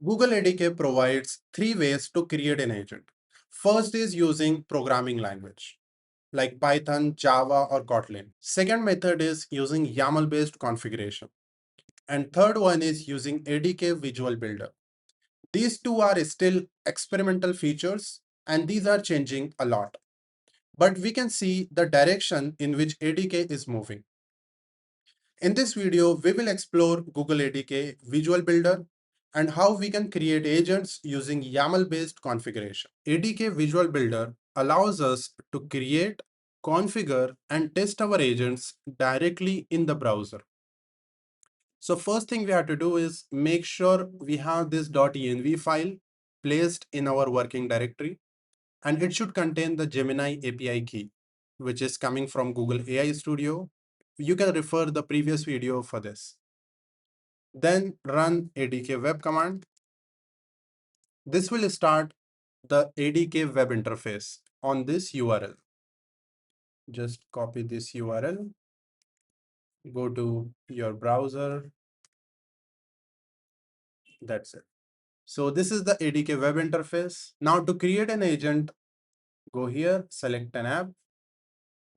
Google ADK provides three ways to create an agent. First is using programming language like Python, Java, or Kotlin. Second method is using YAML-based configuration. And third one is using ADK Visual Builder. These two are still experimental features and these are changing a lot. But we can see the direction in which ADK is moving. In this video, we will explore Google ADK Visual Builder and how we can create agents using YAML-based configuration. ADK Visual Builder allows us to create, configure, and test our agents directly in the browser. So first thing we have to do is make sure we have this .env file placed in our working directory, and it should contain the Gemini API key, which is coming from Google AI Studio. You can refer the previous video for this. Then run ADK web command. This will start the ADK web interface on this URL. Just copy this URL, go to your browser. That's it. So this is the ADK web interface. Now to create an agent, go here, select an app.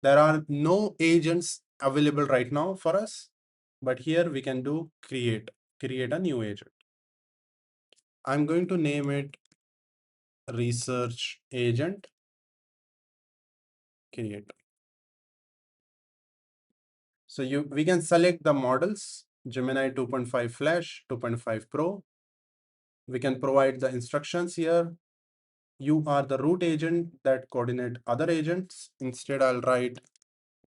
There are no agents available right now for us, but here we can do create a new agent. I'm going to name it research agent create. So we can select the models, Gemini 2.5 Flash, 2.5 Pro. We can provide the instructions here. You are the root agent that coordinate other agents. Instead, I'll write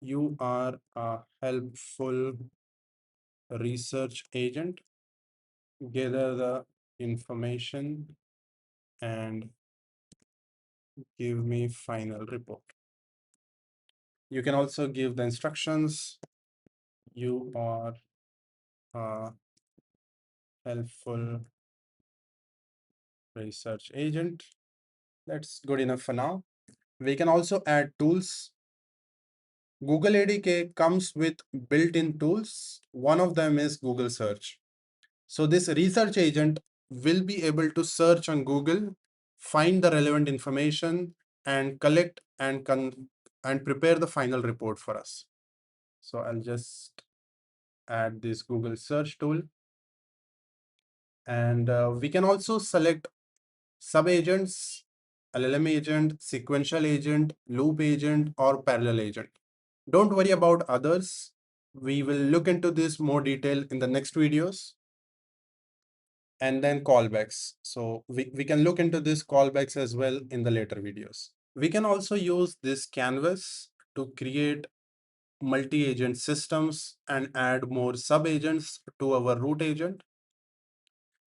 you are a helpful research agent. Gather the information and give me final report. You can also give the instructions. You are a helpful research agent. That's good enough for now. We can also add tools. Google ADK comes with built-in tools. One of them is Google Search. So this research agent will be able to search on Google, find the relevant information, and collect and prepare the final report for us. So I'll just add this Google search tool. And we can also select sub-agents, LLM agent, sequential agent, loop agent, or parallel agent. Don't worry about others. We will look into this more detail in the next videos. And then callbacks. So we can look into this callbacks as well in the later videos. We can also use this canvas to create multi-agent systems and add more sub-agents to our root agent.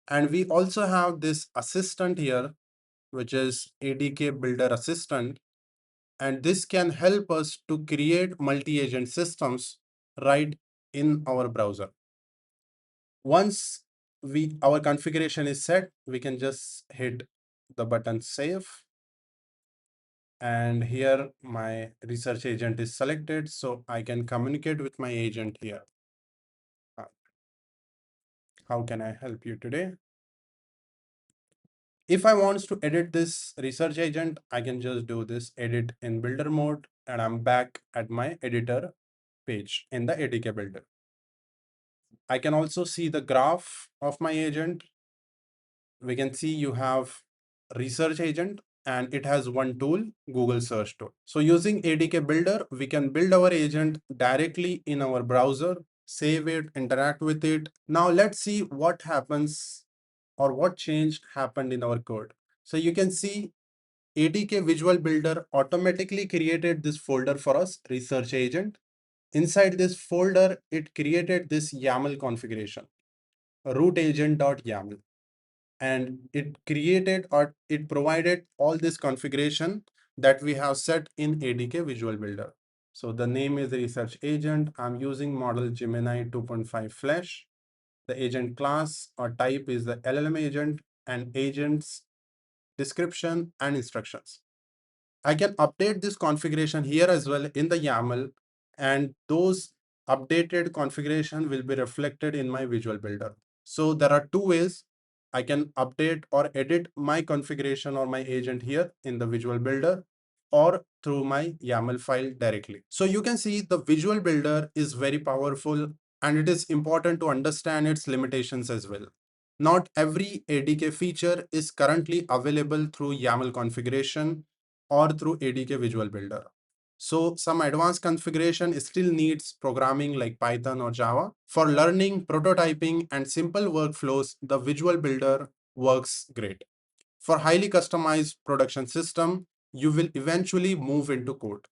And we also have this assistant here, which is ADK Builder Assistant. And this can help us to create multi-agent systems right in our browser. Once our configuration is set, we can just hit the button save. And here my research agent is selected, so I can communicate with my agent here. How can I help you today? If I want to edit this research agent, I can just do this edit in builder mode, and I'm back at my editor page in the ADK builder. I can also see the graph of my agent. We can see you have research agent and it has one tool, Google search tool. So using ADK builder, we can build our agent directly in our browser, save it, interact with it. Now let's see what happens or what change happened in our code. So you can see ADK Visual Builder automatically created this folder for us, research agent. Inside this folder, it created this YAML configuration, root agent.yaml. And it created or it provided all this configuration that we have set in ADK Visual Builder. So the name is research agent. I'm using model Gemini 2.5 Flash. The agent class or type is the LLM agent, and agent's description and instructions. I can update this configuration here as well in the YAML, and those updated configuration will be reflected in my Visual Builder. So there are two ways. I can update or edit my configuration or my agent here in the Visual Builder or through my YAML file directly. So you can see the Visual Builder is very powerful, and it is important to understand its limitations as well. Not every ADK feature is currently available through YAML configuration or through ADK Visual Builder. So some advanced configuration still needs programming like Python or Java. For learning, prototyping, and simple workflows, the Visual Builder works great. For highly customized production system, you will eventually move into code.